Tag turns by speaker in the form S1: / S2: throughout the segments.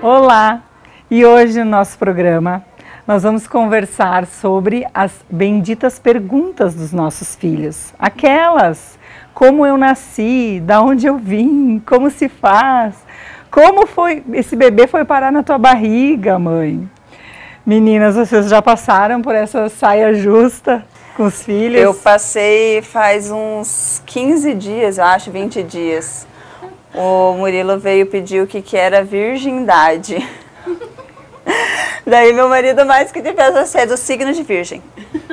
S1: Olá! E hoje no nosso programa nós vamos conversar sobre as benditas perguntas dos nossos filhos. Aquelas, como eu nasci, da onde eu vim, como se faz, como foi, esse bebê foi parar na tua barriga, mãe? Meninas, vocês já passaram por essa saia justa com os filhos?
S2: Eu passei faz uns 15 dias, eu acho, 20 dias. O Murilo veio pedir o que era virgindade. Daí meu marido mais que te fez assim, é do signo de virgem.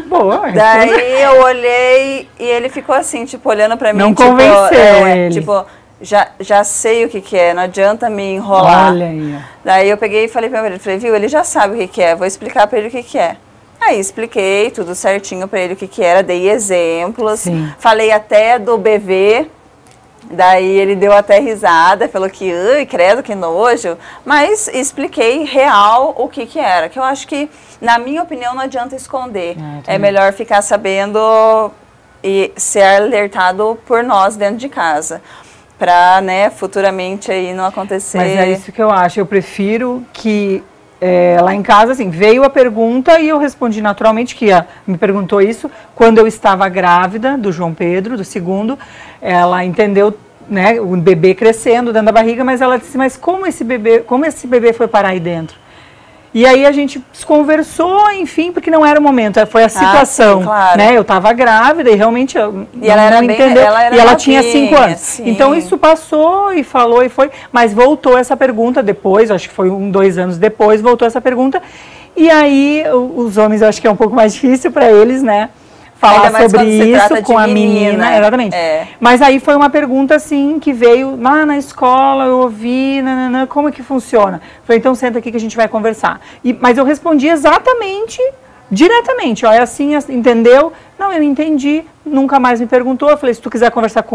S1: Boa.
S2: Daí eu olhei e ele ficou assim, tipo, olhando pra mim.
S1: Não
S2: tipo,
S1: convenceu ele.
S2: Tipo, já sei o que é, não adianta me enrolar.
S1: Olha aí.
S2: Daí eu peguei e falei pra meu marido, falei, viu, ele já sabe o que é, vou explicar pra ele o que é. Aí expliquei tudo certinho pra ele o que era, dei exemplos,
S1: Sim.
S2: Falei até do bebê. Daí ele deu até risada, falou que, ai, credo, que nojo, mas expliquei real o que era, que eu acho que, na minha opinião, não adianta esconder. É melhor ficar sabendo e ser alertado por nós dentro de casa, para, né, futuramente aí não acontecer.
S1: Mas é isso que eu acho, eu prefiro que lá em casa, assim, veio a pergunta e eu respondi naturalmente, que me perguntou isso, quando eu estava grávida do João Pedro, do segundo, ela entendeu, né, o bebê crescendo dentro da barriga, mas ela disse, mas como esse bebê foi parar aí dentro? E aí a gente conversou, enfim, porque não era o momento, foi a situação,
S2: sim, claro.
S1: Né? Eu estava grávida e realmente
S2: não
S1: entendeu,
S2: ela
S1: e ela tinha 5 anos.
S2: Sim.
S1: Então isso passou e falou e foi, mas voltou essa pergunta depois, acho que foi 2 anos depois, voltou essa pergunta. E aí os homens, eu acho que é um pouco mais difícil para eles, né? Falar sobre isso com a menina, exatamente. Mas aí foi uma pergunta assim que veio lá na escola, eu ouvi, nananã, como é que funciona? Falei, então senta aqui que a gente vai conversar. Mas eu respondi exatamente, diretamente, ó, é assim, entendeu? Não, eu entendi, nunca mais me perguntou. Eu falei, se tu quiser conversar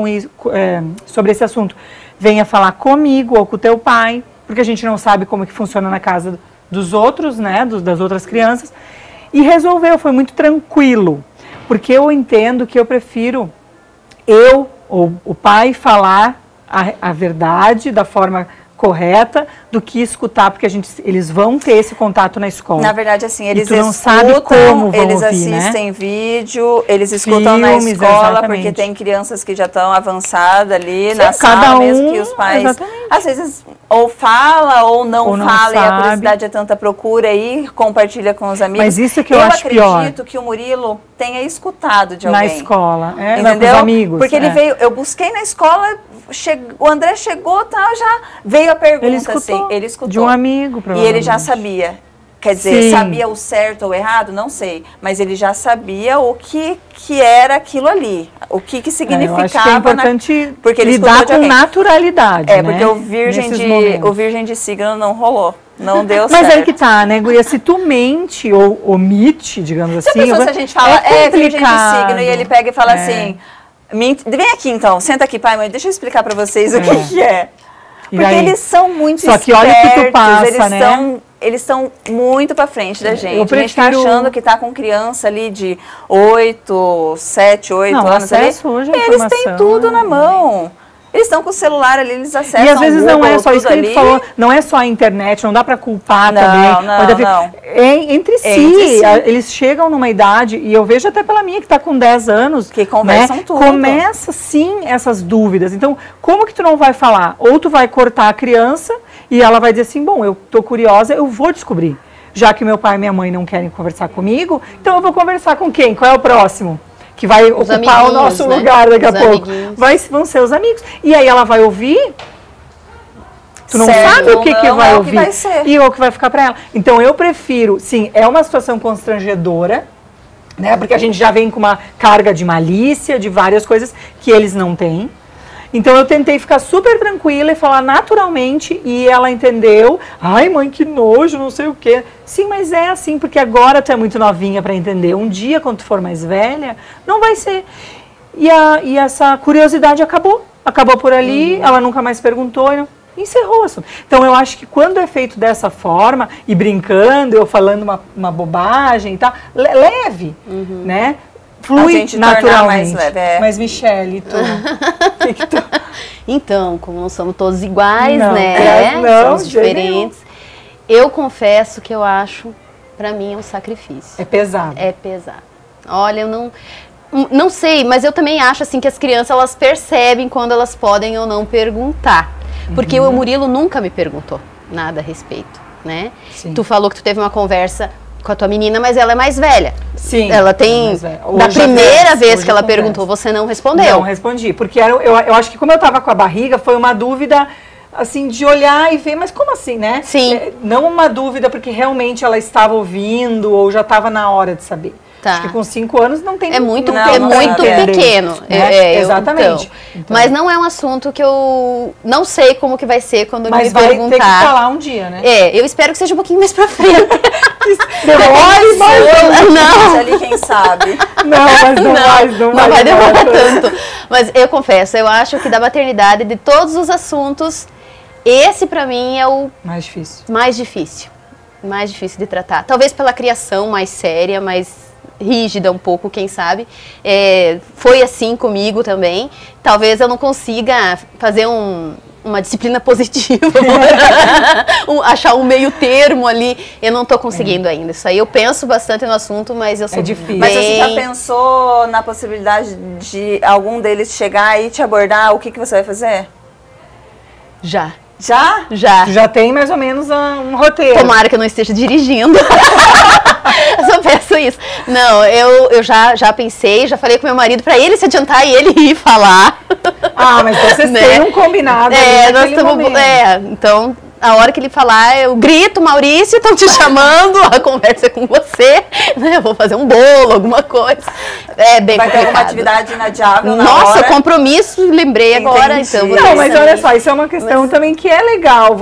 S1: sobre esse assunto, venha falar comigo ou com o teu pai, porque a gente não sabe como é que funciona na casa dos outros, né, das outras crianças. E resolveu, foi muito tranquilo. Porque eu entendo que eu prefiro ou o pai falar a verdade da forma correta do que escutar, porque eles vão ter esse contato na escola.
S2: Na verdade, assim, eles
S1: não sabe como vão
S2: eles
S1: ouvir,
S2: assistem vídeo, eles escutam na escola, porque tem crianças que já estão avançadas ali na sala, mesmo que os pais, às vezes, ou fala ou não fala, e a curiosidade é tanta, procura e compartilha com os amigos.
S1: Mas isso que eu acho pior.
S2: Eu acredito que o Murilo tenha escutado de alguém.
S1: Na escola,
S2: entendeu?
S1: Com os amigos.
S2: Porque ele veio, eu busquei na escola, o André chegou, já veio a pergunta, ele escutou.
S1: De um amigo, provavelmente.
S2: E ele já sabia. Quer dizer, sabia o certo ou o errado? Não sei. Mas ele já sabia o que era aquilo ali. O que significava.
S1: Eu acho que é importante
S2: porque ele
S1: lidar com naturalidade, né?
S2: Porque o virgem de signo não rolou. Não deu certo.
S1: Mas aí que tá, né, Guia? Se tu mente ou omite, digamos assim...
S2: Se a gente fala, virgem de signo, e ele pega e fala assim... Vem aqui então, senta aqui, pai, mãe, deixa eu explicar pra vocês o que é. Porque eles são muito espertos,
S1: só que olha o que tu passa,
S2: eles estão muito pra frente da gente.
S1: Eu prefiro...
S2: A gente tá achando que tá com criança ali de 7, 8 anos ali.
S1: Hoje
S2: eles têm tudo na mão. Eles estão com o celular ali, eles acessam.
S1: E às vezes
S2: Google,
S1: não é só isso que a gente
S2: ali.
S1: falou, não é só a internet, não dá para culpar também.
S2: Não.
S1: Entre si, eles chegam numa idade, e eu vejo até pela minha, que está com 10 anos.
S2: Que conversam tudo.
S1: Começa sim essas dúvidas. Então, como que tu não vai falar? Ou tu vai cortar a criança e ela vai dizer assim, bom, eu tô curiosa, eu vou descobrir. Já que meu pai e minha mãe não querem conversar comigo, então eu vou conversar com quem? Qual é o próximo? Que vai ocupar o nosso lugar daqui a pouco. Vão ser os amigos. E aí ela vai ouvir, tu não sabe o que vai ouvir. E o que vai ficar para ela. Então eu prefiro, sim, é uma situação constrangedora, né? Porque a gente já vem com uma carga de malícia, de várias coisas que eles não têm. Então eu tentei ficar super tranquila e falar naturalmente, e ela entendeu. Ai, mãe, que nojo, não sei o quê. Sim, mas é assim, porque agora tu é muito novinha para entender. Um dia, quando tu for mais velha, não vai ser. E essa curiosidade acabou. Acabou por ali, ela nunca mais perguntou, encerrou o assunto. Então eu acho que quando é feito dessa forma, e brincando, eu falando uma bobagem e tal, leve, né? Flui naturalmente.
S2: Mais leve,
S1: Mas, Michele, tu...
S3: Então, como não somos todos iguais,
S1: não,
S3: né?
S1: Não,
S3: somos diferentes. Eu confesso que eu acho, pra mim, é um sacrifício.
S1: É pesado.
S3: É pesado. Olha, eu não sei, mas eu também acho assim que as crianças, elas percebem quando elas podem ou não perguntar. Porque o Murilo nunca me perguntou nada a respeito, né?
S1: Sim.
S3: Tu falou que tu teve uma conversa com a tua menina, mas ela é mais velha.
S1: Sim.
S3: Ela tem... Da primeira vez que ela perguntou, você não respondeu.
S1: Não respondi, porque eu acho que como eu tava com a barriga, foi uma dúvida, assim, de olhar e ver, mas como assim, né?
S3: Sim.
S1: Não uma dúvida porque realmente ela estava ouvindo ou já estava na hora de saber.
S3: Tá.
S1: Acho que com 5 anos não tem...
S3: É muito,
S1: não
S3: pequeno.
S1: Né? Exatamente.
S3: Então, mas não é um assunto que eu não sei como que vai ser quando
S1: mas
S3: me perguntar.
S1: Mas vai ter que falar um dia, né?
S3: Eu espero que seja um pouquinho mais pra frente.
S2: Não. Ali, quem sabe.
S3: Não vai demorar tanto. Mas eu confesso, eu acho que da maternidade, de todos os assuntos, esse pra mim é o
S1: mais difícil.
S3: Mais difícil de tratar. Talvez pela criação mais séria, mais rígida um pouco, quem sabe. Foi assim comigo também. Talvez eu não consiga fazer uma disciplina positiva, achar um meio termo ali. Eu não estou conseguindo ainda. Isso aí eu penso bastante no assunto, mas eu sou
S1: difícil.
S2: Mas você já pensou na possibilidade de algum deles chegar e te abordar? O que você vai fazer?
S3: Já.
S2: Já?
S3: Já.
S1: Já tem mais ou menos um roteiro.
S3: Tomara que eu não esteja dirigindo. Eu só peço isso. Não, eu já pensei, já falei com meu marido pra ele se adiantar e ele ir falar.
S1: Mas vocês têm um combinado
S3: nós estamos. Então, a hora que ele falar, eu grito, Maurício, estão te chamando, a conversa é com você, né? Eu vou fazer um bolo, alguma coisa. É bem
S2: Vai
S3: complicado.
S2: ter alguma atividade inadiável na
S3: Nossa,
S2: hora?
S3: Compromisso, lembrei agora. Então,
S1: não, mas olha só, isso é uma questão também que é legal,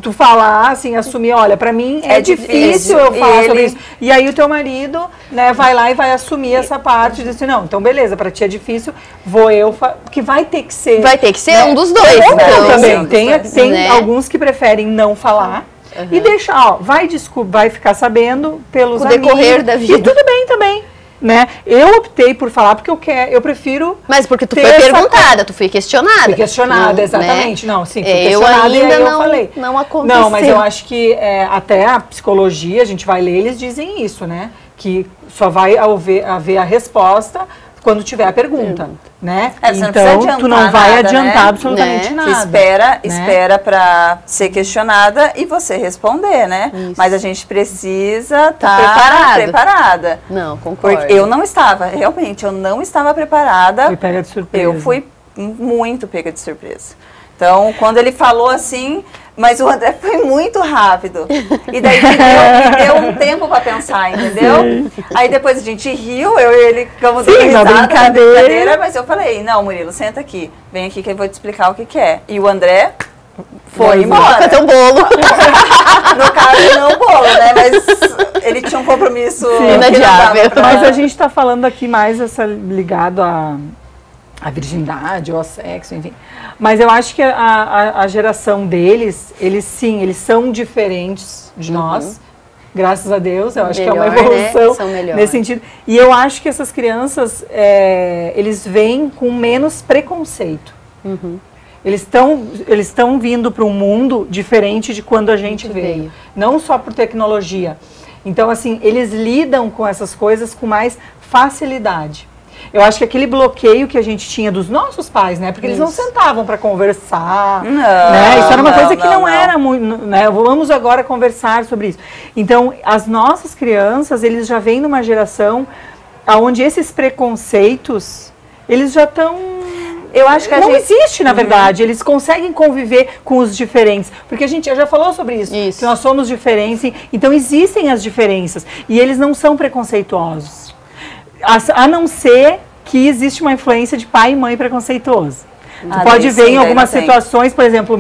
S1: tu falar, assim, assumir, olha, pra mim é difícil eu falar sobre isso. E aí o teu marido, né, vai lá e vai assumir essa parte, diz assim, não, então beleza, pra ti é difícil, vou eu, que vai ter que ser.
S3: Vai ter que ser, né? Um dos dois.
S1: Então, também, tem né? Alguns que preferem não falar e deixar, vai ficar sabendo pelos amigos.
S3: Decorrer da vida.
S1: E tudo bem também. Né? Eu optei por falar porque eu prefiro.
S3: Mas porque tu foi perguntada, tu foi questionada.
S1: Fui questionada, exatamente.
S3: Né?
S1: Não, sim, fui questionada e aí eu falei.
S3: Não aconteceu.
S1: Não, mas eu acho que até a psicologia, a gente vai ler, eles dizem isso, né? Que só vai haver a resposta quando tiver a pergunta, né? Então, tu não vai adiantar absolutamente nada.
S2: Você espera para ser questionada e você responder, né? Isso. Mas a gente precisa estar preparada.
S3: Não, concordo.
S2: Porque eu não estava, realmente, eu não estava preparada.
S1: Fui pega de surpresa.
S2: Eu fui muito pega de surpresa. Então, quando ele falou assim, mas o André foi muito rápido. E daí me deu um tempo para pensar, entendeu? Sim. Aí depois a gente riu, eu e ele ficamos dando risada na brincadeira, mas eu falei, não, Murilo, senta aqui, vem aqui que eu vou te explicar o que é. E o André foi embora.
S3: Fazer um bolo.
S2: No caso, não bolo, né? Mas ele tinha um compromisso
S3: inadiável.
S1: Mas a gente está falando aqui mais ligado a virgindade ou ao sexo, enfim. Mas eu acho que a geração deles, eles são diferentes de nós. Graças a Deus, eu acho que é uma evolução, né? Nesse sentido. E eu acho que essas crianças, eles vêm com menos preconceito. Eles estão vindo para um mundo diferente de quando a gente veio. Não só por tecnologia. Então, assim, eles lidam com essas coisas com mais facilidade. Eu acho que aquele bloqueio que a gente tinha dos nossos pais, né? Porque eles não sentavam para conversar, né? Isso era uma coisa que não era muito, né? Vamos agora conversar sobre isso. Então, as nossas crianças, eles já vêm numa geração onde esses preconceitos, eles já estão...
S2: Eu acho que
S1: não existe, na verdade. Eles conseguem conviver com os diferentes. Porque a gente já falou sobre isso. Que nós somos diferentes. Então, existem as diferenças. E eles não são preconceituosos. A não ser que existe uma influência de pai e mãe preconceituoso. Tu pode ver em algumas situações, por exemplo,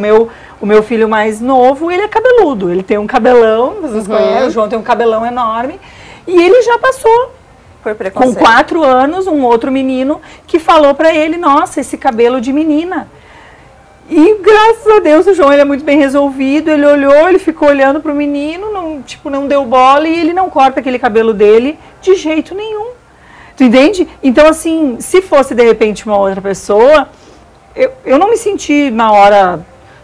S1: o meu filho mais novo, ele é cabeludo. Ele tem um cabelão, vocês conhecem, o João tem um cabelão enorme. E ele já passou, com 4 anos, um outro menino que falou pra ele, nossa, esse cabelo de menina. E graças a Deus o João ele é muito bem resolvido, ele olhou, ele ficou olhando pro menino, não deu bola e ele não corta aquele cabelo dele de jeito nenhum. Tu entende? Então, assim, se fosse, de repente, uma outra pessoa, eu não me senti, na hora,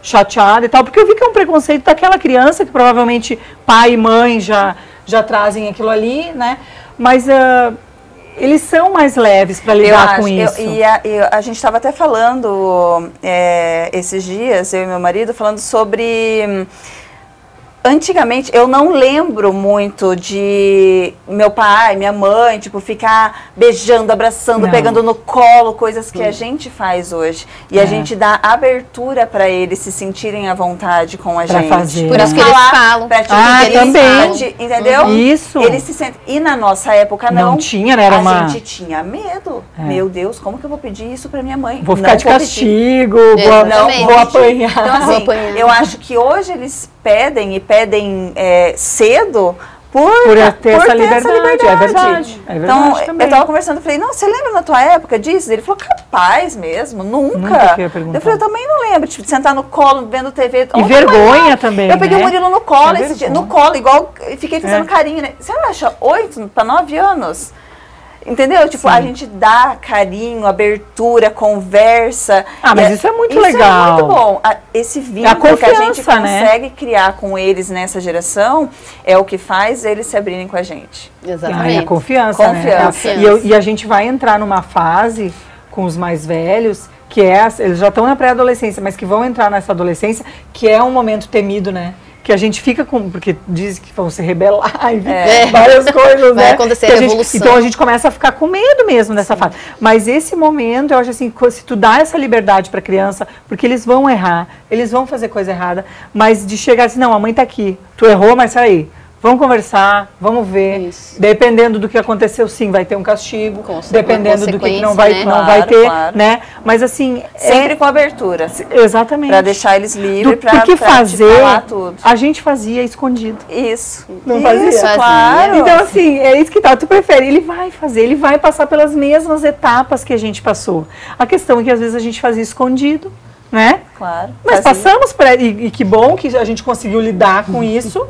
S1: chateada e tal, porque eu vi que é um preconceito daquela criança, que provavelmente pai e mãe já trazem aquilo ali, né? Mas eles são mais leves para lidar com isso.
S2: A gente estava até falando esses dias, eu e meu marido, falando sobre... Antigamente, eu não lembro muito de meu pai, minha mãe, tipo, ficar beijando, abraçando, pegando no colo, coisas que a gente faz hoje. E a gente dá abertura para eles se sentirem à vontade com a gente.
S1: Fazer.
S3: Por isso que eles falam.
S1: Também.
S2: Entendeu?
S1: Isso.
S2: Eles se sentem... E na nossa época, não.
S1: Não tinha, né? Era
S2: a gente tinha medo. Meu Deus, como que eu vou pedir isso para minha mãe?
S1: Vou ficar de castigo, vou apanhar.
S2: Então, assim, eu acho que hoje eles pedem cedo por ter essa liberdade.
S1: É verdade.
S2: Então, eu tava conversando, eu falei, não, você lembra na tua época disso? Ele falou, capaz mesmo, nunca. Eu falei, eu também não lembro, tipo, de sentar no colo, vendo TV.
S1: E vergonha também,
S2: eu peguei o Murilo no colo, no colo, igual, fiquei fazendo carinho, né? Você acha 8 para 9 anos? Entendeu? Tipo, a gente dá carinho, abertura, conversa.
S1: Mas isso é muito legal.
S2: Isso é muito bom. Esse vínculo que a gente consegue criar com eles nessa geração é o que faz eles se abrirem com a gente.
S3: Exatamente.
S1: A confiança, né? E a gente vai entrar numa fase com os mais velhos, que eles já estão na pré-adolescência, mas que vão entrar nessa adolescência, que é um momento temido, né? Que a gente fica com... Porque dizem que vão se rebelar e várias coisas,
S3: vai acontecer a revolução.
S1: Então a gente começa a ficar com medo mesmo dessa fase. Mas esse momento, eu acho assim, se tu dá essa liberdade para a criança, porque eles vão errar, eles vão fazer coisa errada, mas de chegar assim, não, a mãe tá aqui, tu errou, mas peraí, vamos conversar, vamos ver. Isso. Dependendo do que aconteceu, sim, vai ter um castigo. Dependendo do que não vai, não vai ter, né? Mas assim...
S2: Sempre com abertura.
S1: Exatamente.
S2: Para deixar eles livres,
S1: porque fazer,
S2: falar tudo.
S1: A gente fazia escondido.
S2: Isso.
S1: Não fazia?
S2: Isso, claro.
S1: Então assim, é isso que tá. Tu prefere, ele vai fazer, ele vai passar pelas mesmas etapas que a gente passou. A questão é que às vezes a gente fazia escondido, né?
S2: Claro.
S1: Mas passamos por... E que bom que a gente conseguiu lidar com isso.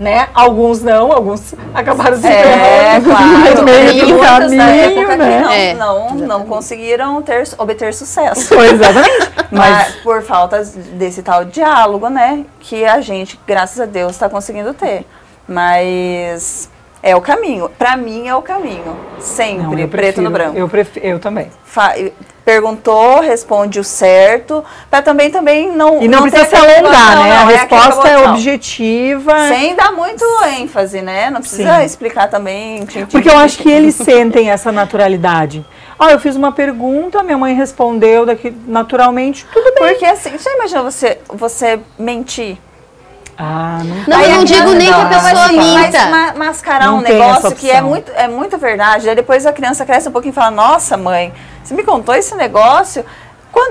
S1: Né? Alguns não, alguns acabaram se ferrando
S2: claro.
S1: no meio do caminho,
S2: né? Não conseguiram obter sucesso.
S1: Exatamente.
S2: Mas por falta desse tal diálogo, né? Que a gente, graças a Deus, está conseguindo ter. Mas é o caminho. Para mim é o caminho. Sempre, preto no branco.
S1: Eu também.
S2: Perguntou, responde o certo, para também não...
S1: E não precisa se alongar, né? A resposta é objetiva.
S2: Sem dar muito ênfase, né? Não precisa explicar também.
S1: Porque eu acho que eles sentem essa naturalidade. Eu fiz uma pergunta, minha mãe respondeu naturalmente, tudo bem.
S2: Porque assim, você imagina você mentir?
S3: Não, eu não digo nem que a pessoa minta.
S2: Mas mascarar um negócio que é muito verdade. Aí depois a criança cresce um pouquinho e fala, nossa mãe, você me contou esse negócio?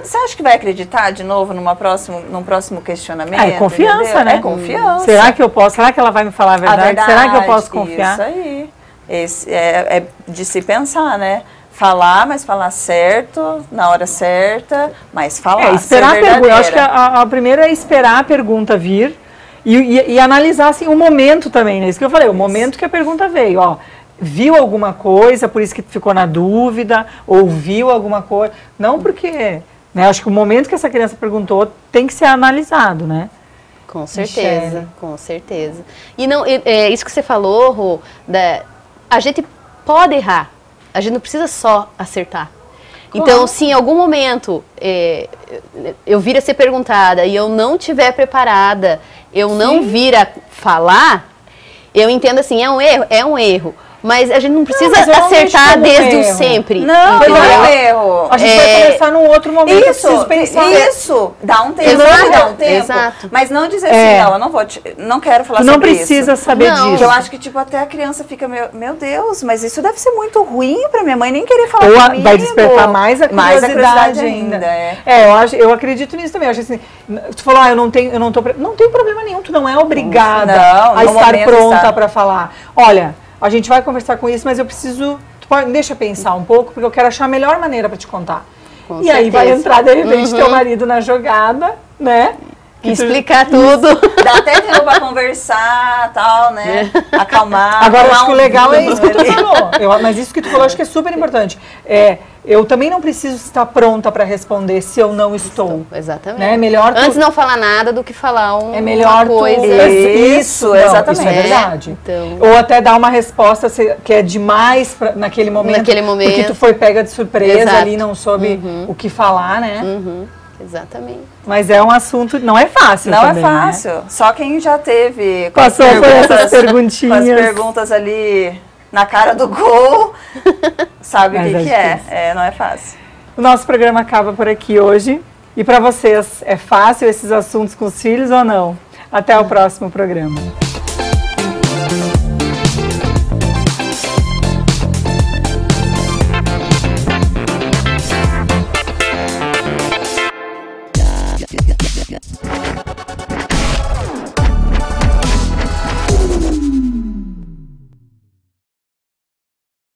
S2: Você acha que vai acreditar de novo num próximo questionamento?
S1: É confiança, entendeu? Né?
S2: É confiança.
S1: Será que eu posso? Será que ela vai me falar a verdade? Será que eu posso confiar?
S2: Isso aí. Esse é de se pensar, né? Falar, mas falar certo, na hora certa, mas falar.
S1: Esperar a pergunta. Eu acho que a primeira é esperar a pergunta vir. E analisar assim, o momento também, né? Isso que eu falei, o momento que a pergunta veio, viu alguma coisa, por isso que ficou na dúvida, ouviu alguma coisa, não porque, né? Acho que o momento que essa criança perguntou tem que ser analisado, né?
S3: Com certeza, com certeza. E não, isso que você falou, Rô, a gente pode errar, a gente não precisa só acertar. Então, se em algum momento eu vir a ser perguntada e eu não estiver preparada, eu não vir a falar, eu entendo assim, é um erro. Mas a gente não precisa acertar desde o sempre.
S2: Não é um erro.
S1: A gente vai conversar num outro momento.
S2: Isso, pensar. Dá um tempo. Dá um tempo.
S3: Exato.
S2: Mas não dizer assim, eu não quero falar sobre isso.
S1: Não precisa saber disso.
S2: Eu acho que tipo, até a criança fica, meu Deus, mas isso deve ser muito ruim pra minha mãe nem querer falar comigo.
S1: Vai despertar mais a curiosidade ainda. Eu acredito nisso também. Eu acho assim, tu falou, não tem problema nenhum. Tu não é obrigada a estar pronta pra falar. Olha, a gente vai conversar com isso, mas eu preciso... Deixa eu pensar um pouco, porque eu quero achar a melhor maneira para te contar.
S3: Com
S1: e
S3: certeza.
S1: Aí vai entrar, de repente, teu marido na jogada, né?
S3: Explicar tudo.
S2: Dá até tempo para conversar, tal, né? Acalmar.
S1: Agora, acho que o legal é isso que tu falou. Mas isso que tu falou, acho que é super importante. eu também não preciso estar pronta para responder se eu não estou.
S3: Exatamente.
S1: Né? Melhor
S3: Antes não falar nada do que falar
S1: é melhor
S3: uma coisa.
S2: Isso, exatamente.
S1: Isso é verdade.
S3: Então...
S1: Ou até dar uma resposta que é demais naquele momento. Porque tu foi pega de surpresa. Exato. Ali, não soube o que falar, né?
S3: Exatamente.
S1: Mas é um assunto, não é fácil
S2: Não
S1: também,
S2: é fácil.
S1: Né?
S2: Só quem já teve...
S1: Passou por essas perguntinhas.
S2: Com as perguntas ali na cara do gol, sabe o que é. Não é fácil.
S1: O nosso programa acaba por aqui hoje. E para vocês, é fácil esses assuntos com os filhos ou não? Até o próximo programa.